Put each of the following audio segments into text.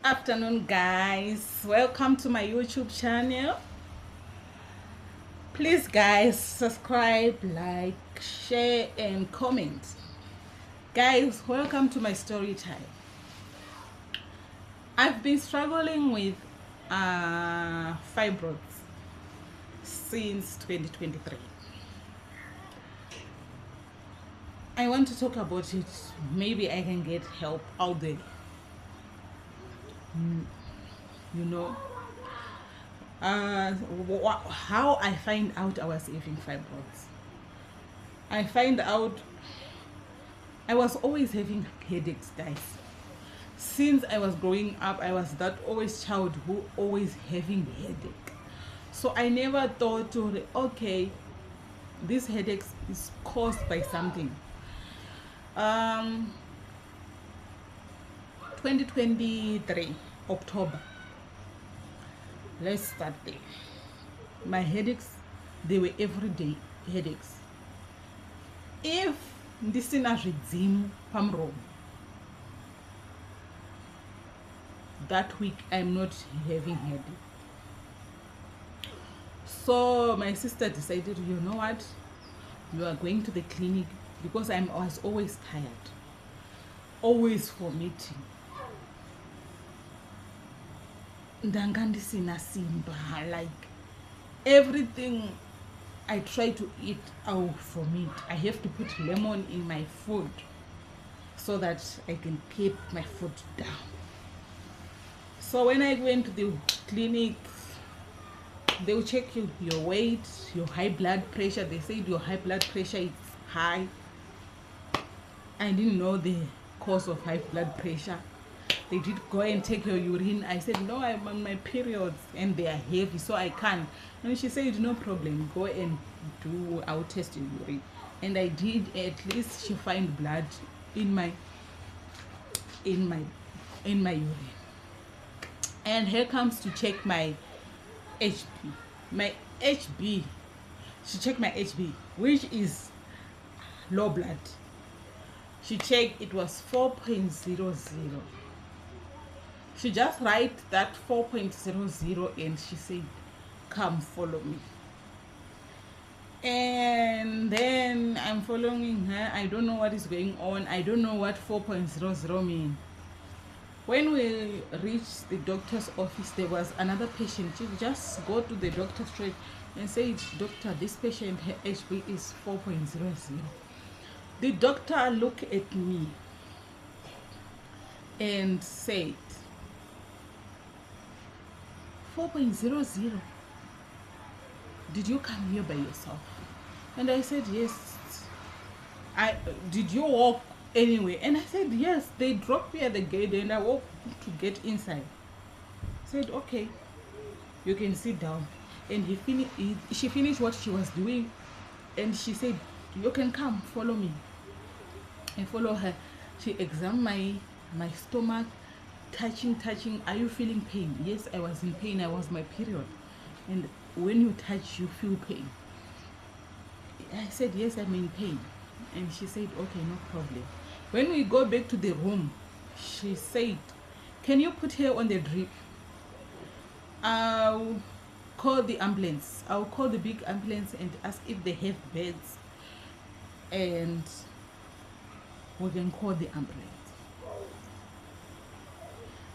afternoon, guys. Welcome to my YouTube channel. Please, guys, subscribe, like, share, and comment. Guys, welcome to my story time. I've been struggling with fibrosis since 2023. I want to talk about it. Maybe I can get help out there. You know, how I find out I was having fibroids. I find out I was always having headaches, guys. Since I was growing up, I was that always child who always having headache. So I never thought to, okay, this headache is caused by something. 2023 October. Let's start there. My headaches, they were everyday headaches. If this is a regime pamro, that week I'm not having headache. So my sister decided, you know what, you are going to the clinic, because I was always tired, always vomiting. Ndangandisina simba, like everything I try to eat, I will vomit. I have to put lemon in my food so that I can keep my food down. So when I went to the clinic, they will check your weight, your high blood pressure. They said your high blood pressure is high. I didn't know the cause of high blood pressure. They did go and take your urine. I said, no, I'm on my periods and they are heavy, so I can't. And she said, no problem, go and I'll test your urine. And I did. At least she find blood in my urine. And here comes to check my HB. My HB, she checked my HB, which is low blood. She checked, it was 4.00. She just write that 4.00 and she said, come follow me. And then I'm following her. I don't know what is going on. I don't know what 4.00 mean. When we reached the doctor's office, there was another patient. She just go to the doctor straight and said, doctor, this patient, her HB is 4.00. The doctor looked at me and said, 4.00, did you come here by yourself? And I said, yes. Did you walk anyway? And I said, yes. They dropped me at the gate and I walked to get inside. I said, okay, you can sit down. And she finished what she was doing and she said, you can come, follow me. I follow her. She examined my stomach, touching. Are you feeling pain? Yes, I was in pain. I was my period. And when you touch, you feel pain. I said, yes, I'm in pain. And she said, okay, no problem. When we go back to the room, she said, can you put her on the drip? I'll call the ambulance. I'll call the big ambulance and ask if they have beds, and we can call the ambulance.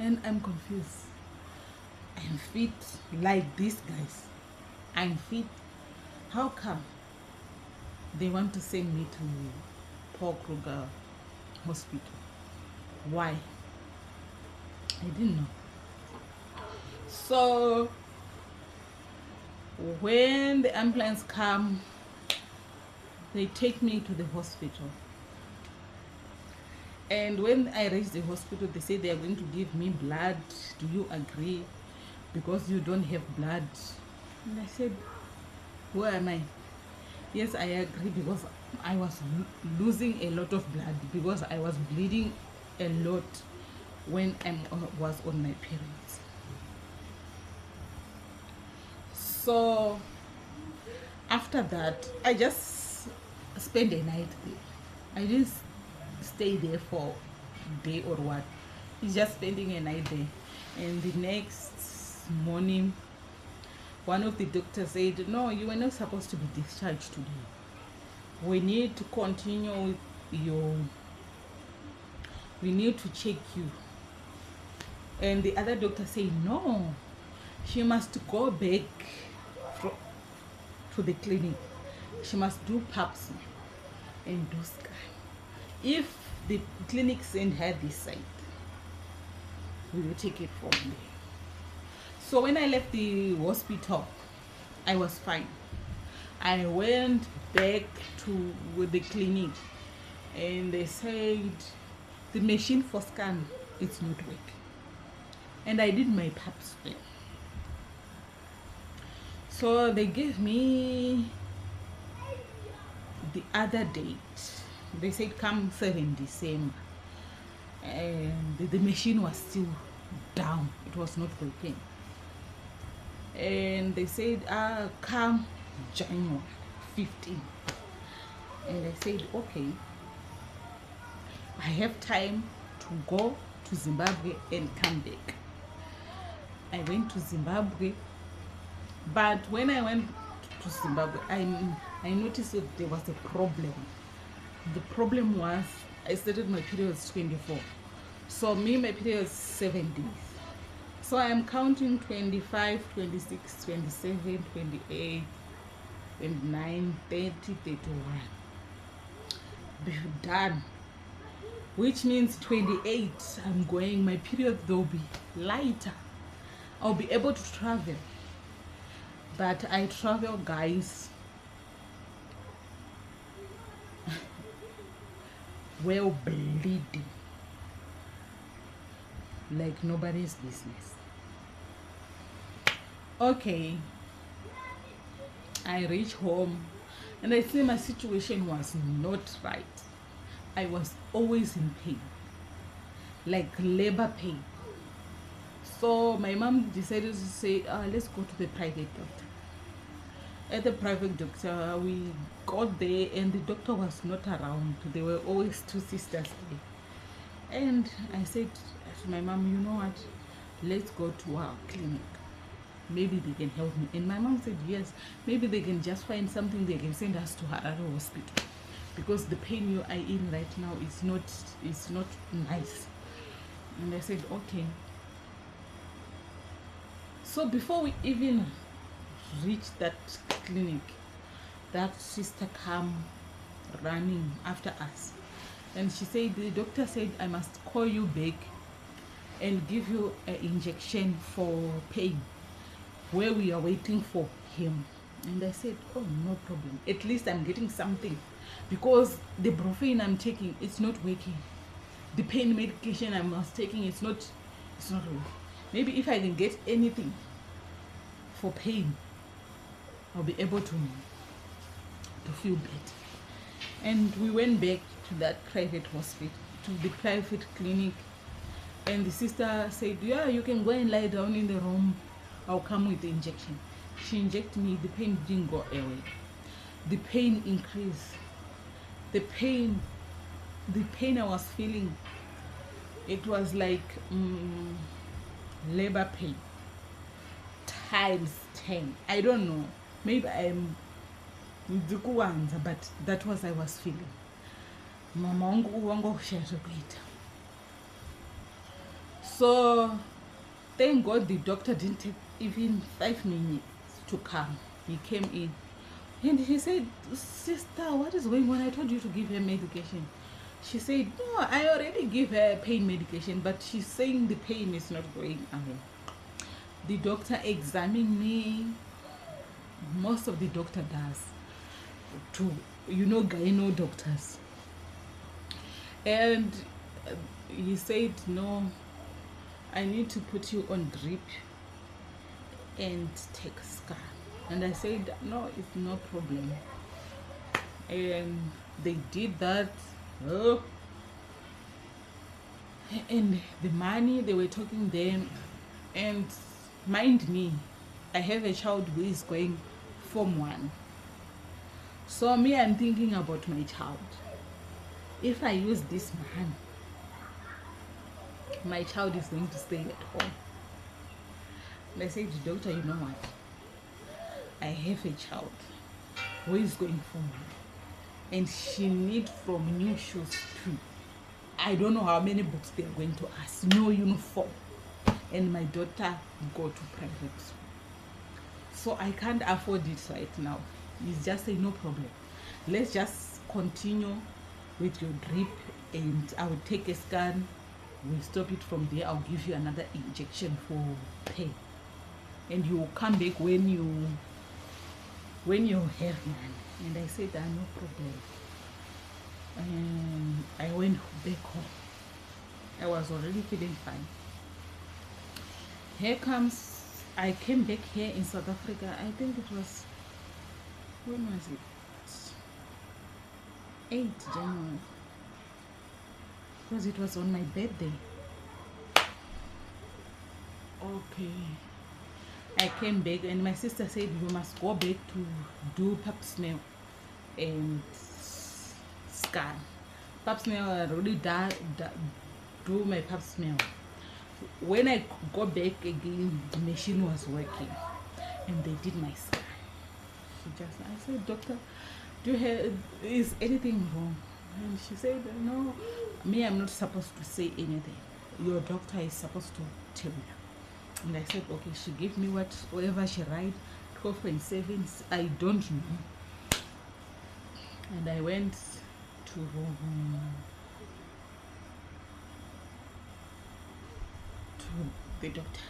And I'm confused. I'm fit like this, guys. I'm fit. How come they want to send me to Paul Kruger Hospital? Why? I didn't know. So when the ambulance come, they take me to the hospital. And when I reached the hospital, they say they are going to give me blood. Do you agree? Because you don't have blood. And I said, where am I? Yes, I agree, because I was losing a lot of blood, because I was bleeding a lot when I was on my periods. So after that, I just spent a night there. I just stay there for a day or what. He's just spending a night there. And the next morning, one of the doctors said, no, you were not supposed to be discharged today. We need to continue with we need to check you. And the other doctor said, no, she must go back to the clinic. She must do pap smear and do scan. If the clinic send her this side, we will take it from there. So when I left the hospital, I was fine. I went back to the clinic and they said the machine for scan it's not working. And I did my pap smear. So they gave me the other date. They said come 7 December. And the machine was still down. It was not working. And they said, come January 15. And I said, okay, I have time to go to Zimbabwe and come back. I went to Zimbabwe, but when I went to Zimbabwe, I noticed that there was a problem. The problem was I started my period was 24. So my period is 7 days. So I am counting 25, 26, 27, 28, 29, 30, 31. Be done. Which means 28, I'm going, my period will be lighter. I'll be able to travel. But I travel, guys, well bleeding. Like nobody's business. Okay, I reach home and I see my situation was not right. I was always in pain, like labor pain. So my mom decided to say, let's go to the private doctor. At the private doctor, we got there and the doctor was not around. There were always 2 sisters there. And I said to my mom, you know what, let's go to our clinic. Maybe they can help me. And my mom said, yes, maybe they can just find something, they can send us to Harare hospital. Because the pain you are in right now is not nice. And I said, okay. So before we even reached that clinic, that sister came running after us. And she said, the doctor said, I must call you back and give you an injection for pain, where we are waiting for him. And I said, oh, no problem. At least I'm getting something. Because the Brufen I'm taking, it's not working. The pain medication I was taking, it's not working. Maybe if I can get anything for pain, I'll be able to feel better. And we went back to that private hospital, to the private clinic. And the sister said, yeah, you can go and lie down in the room. I'll come with the injection. She injected me. The pain didn't go away. The pain increased. The pain I was feeling, it was like labor pain times 10. I don't know. Maybe I'm Mdukuwanza, but that was I was feeling. Mama wangu kuita. So thank God the doctor didn't take even 5 minutes to come. He came in and he said, sister, what is going on? I told you to give her medication. She said, no, I already give her pain medication, but she's saying the pain is not going away. The doctor examined me. Most of the doctor does to, gyno doctors. And he said, no, I need to put you on drip and take a scan. And I said, no, it's no problem. And they did that. Oh. And the money, they were talking them. And mind me, I have a child who is going Form 1. So me, I'm thinking about my child. If I use this man, my child is going to stay at home. And I said, doctor, you know what? I have a child who is going for me, and she needs from new shoes too. I don't know how many books they are going to ask. No uniform. And my daughter go to private school. So I can't afford it right now. He's just saying, no problem. Let's just continue with your drip, and I will take a scan. We'll stop it from there. I'll give you another injection for pain. And you will come back when you have money. And I said, no problem. And I went back home. I was already feeling fine. I came back here in South Africa. I think it was, when was it? 8 January. Because it was on my birthday. Okay. I came back and my sister said, you must go back to do pap smear and scan. Pap smear, I already do my pap smear. When I go back again, the machine was working and they did my scan. I said, doctor, is anything wrong? And she said, no, I'm not supposed to say anything. Your doctor is supposed to tell you. And I said, okay. She gave me whatever she write, 12.7, I don't know. And I went to the doctor.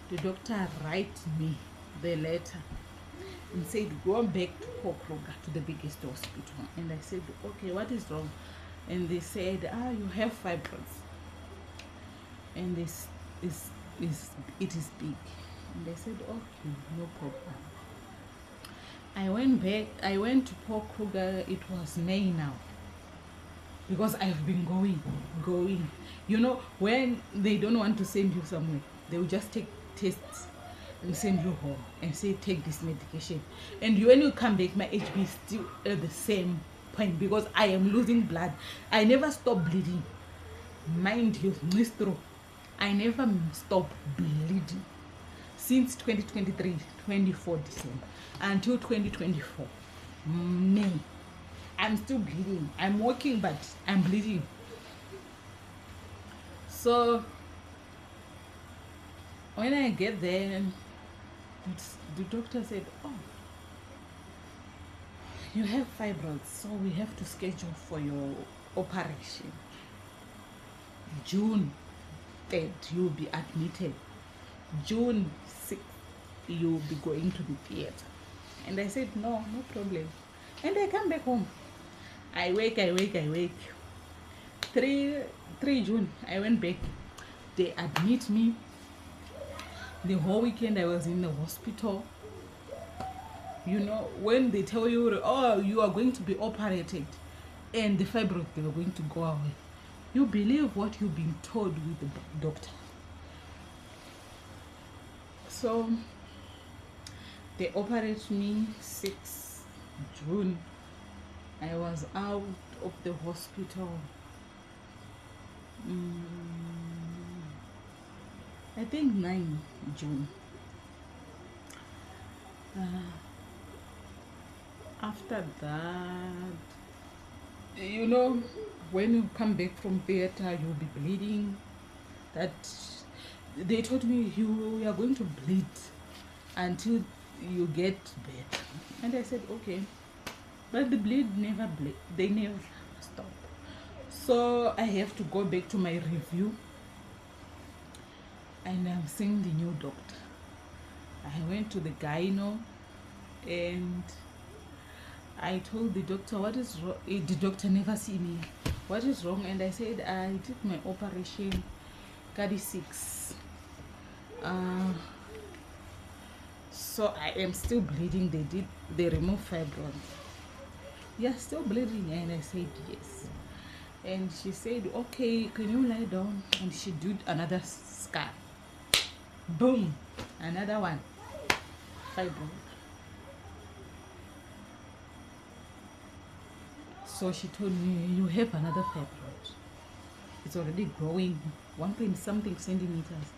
The doctor write me the letter and said, go back to Kruger, to the biggest hospital. And I said, okay, what is wrong? And they said, you have fibrosis, and this it is big. And I said, okay, no problem. I went back. I went to Paul Kruger. It was May now, because I've been going. You know, when they don't want to send you somewhere, they will just take tests and send you home and say, take this medication. And when you come back, my HB is still at the same point, because I am losing blood. I never stop bleeding. Mind you, I never stop bleeding since 2023, 24 December until 2024 May. I'm still bleeding. I'm walking, but I'm bleeding. So when I get there, the doctor said, you have fibroids, so we have to schedule for your operation. June 3rd, you'll be admitted. June 6th, you'll be going to the theater. And I said, no problem. And I come back home. I wake. 3 June, I went back. They admit me. The whole weekend I was in the hospital. You know, when they tell you, you are going to be operated and the fibroids, they are going to go away, you believe what you've been told with the doctor. So they operated me 6 June. I was out of the hospital. I think 9 June. After that, you know, when you come back from theater, you'll be bleeding. That they told me you are going to bleed until you get better. And I said, okay. But the bleed never bleed. They never stop. So I have to go back to my review. And I'm seeing the new doctor. I went to the gyno and I told the doctor, what is wrong? The doctor never see me. What is wrong? And I said, I did my operation 36. So I am still bleeding. They removed fibroids. You're still bleeding? And I said, yes. And she said, okay, can you lie down? And she did another scan. Boom, another one, fibroid. So she told me, you have another fibroid. It's already growing, 1 point something centimeters.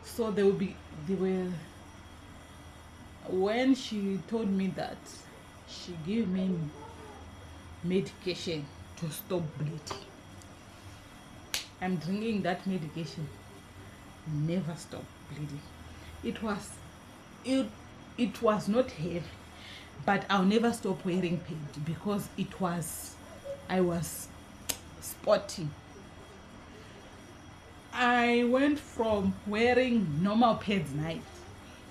So they were, when she told me that, she gave me medication to stop bleeding. I'm drinking that medication, never stop bleeding. It was not heavy, but I'll never stop wearing pads because I was spotting. I went from wearing normal pads night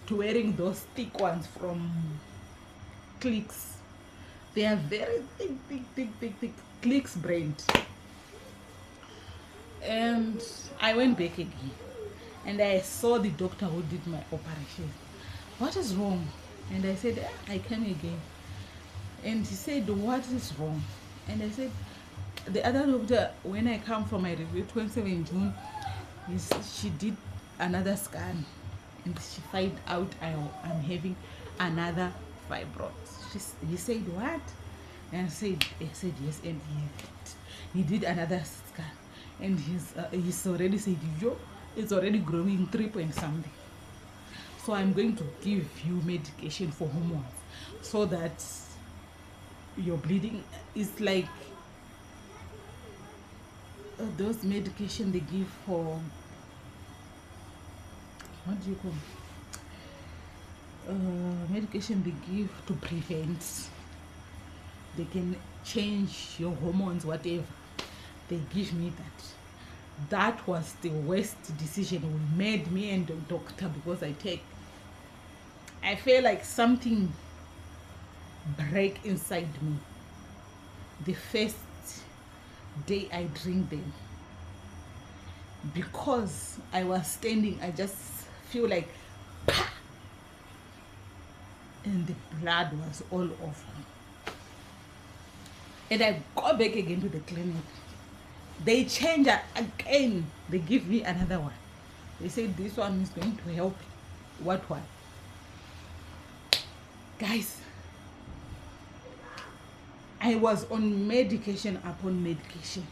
to wearing those thick ones from Clicks. They are very thick Clicks brand. And I went back again, and I saw the doctor who did my operation. What is wrong? And I said, I came again. And he said, what is wrong? And I said, the other doctor, when I come from my review 27 June, she did another scan, and she find out I'm having another fibrosis. He said, what? And I said yes, and he did another scan, and he's already said, yo, it's already growing 3 point something. So I'm going to give you medication for hormones so that your bleeding is like those medication they give for, what do you call it? Medication they give to prevent. They can change your hormones, whatever. They give me that. That was the worst decision we made, me and the doctor, because I feel like something break inside me the first day I drink them, because I was standing, I just feel like pah! And the blood was all over me. And I go back again to the clinic. They change it again. They give me another one. They say this one is going to help. What one? Guys, I was on medication upon medication.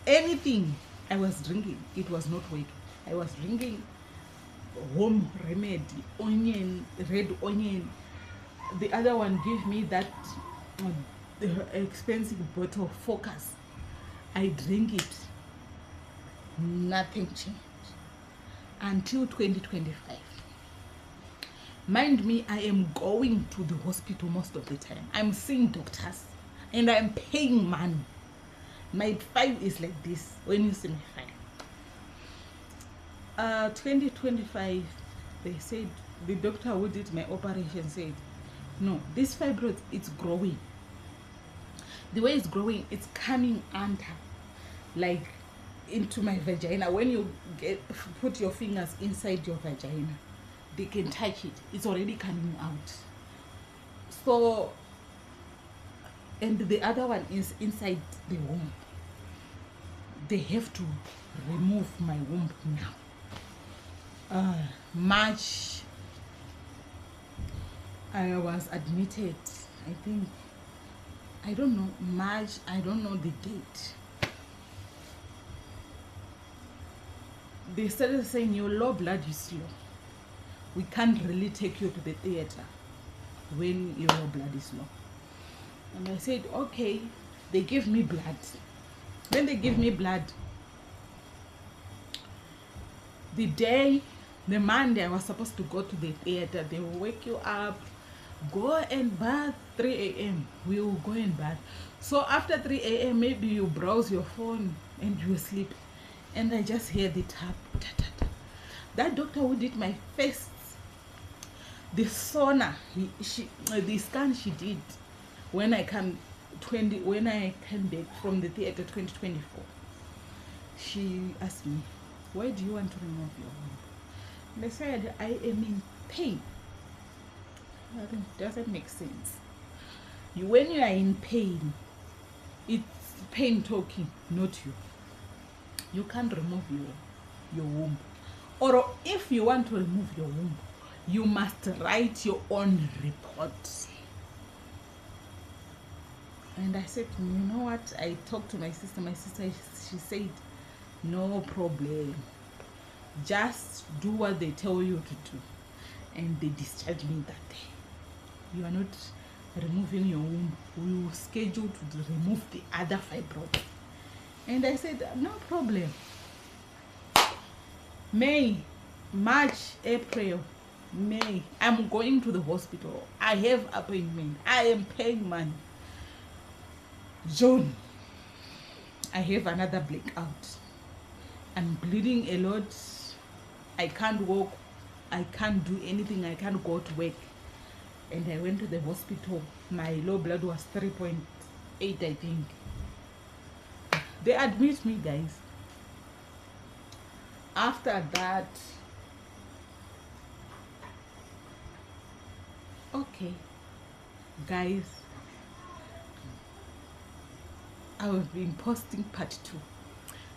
Anything I was drinking, it was not working. I was drinking home remedy, onion, red onion. The other one gave me that expensive bottle of Focus. I drink it. Nothing changed until 2025. Mind me, I am going to the hospital most of the time. I'm seeing doctors and I'm paying money. My file is like this when you see my file. 2025, they said, the doctor who did my operation said, no, this fibroid, it's growing. The way it's growing, it's coming under, like into my vagina. When you put your fingers inside your vagina, they can touch it. It's already coming out. So, and the other one is inside the womb. They have to remove my womb now. March, I was admitted, I think, I don't know, March, I don't know the date. They started saying your low blood is low. We can't really take you to the theater when your low blood is low. And I said, okay. They give me blood. When they give me blood, the Monday I was supposed to go to the theater, they will wake you up, go and bath 3 a.m. We will go and bath. So after 3 a.m. maybe you browse your phone and you sleep. And I just hear the tap. Ta, ta, ta. That doctor who did my face, the sauna, the scan she did when I came back from the theater 2024, she asked me, why do you want to remove your womb? And I said, I am in pain. That doesn't make sense. When you are in pain, it's pain talking, not you. You can't remove your womb. Or if you want to remove your womb, you must write your own report. And I said, you know what? I talked to my sister. My sister, she said, no problem. Just do what they tell you to do. And they discharged me that day. You are not removing your womb. We will schedule to remove the other fibroids. And I said, no problem. May, March, April, May, I'm going to the hospital. I have appointment. I am paying money. June, I have another blackout. I'm bleeding a lot. I can't walk. I can't do anything. I can't go to work. And I went to the hospital. My low blood was 3.8, I think. They admit me, guys. After that, okay, guys, I have been posting part 2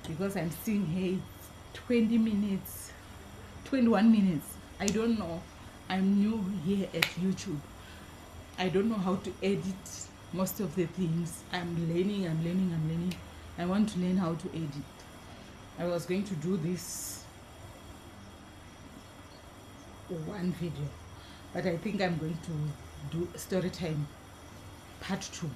because I'm seeing, hey, 20 minutes, 21 minutes. I don't know. I'm new here at YouTube. I don't know how to edit most of the things. I'm learning. I want to learn how to edit. I was going to do this one video, but I think I'm going to do story time part 2.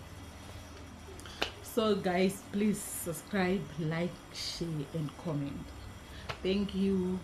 So guys, please subscribe, like, share and comment. Thank you.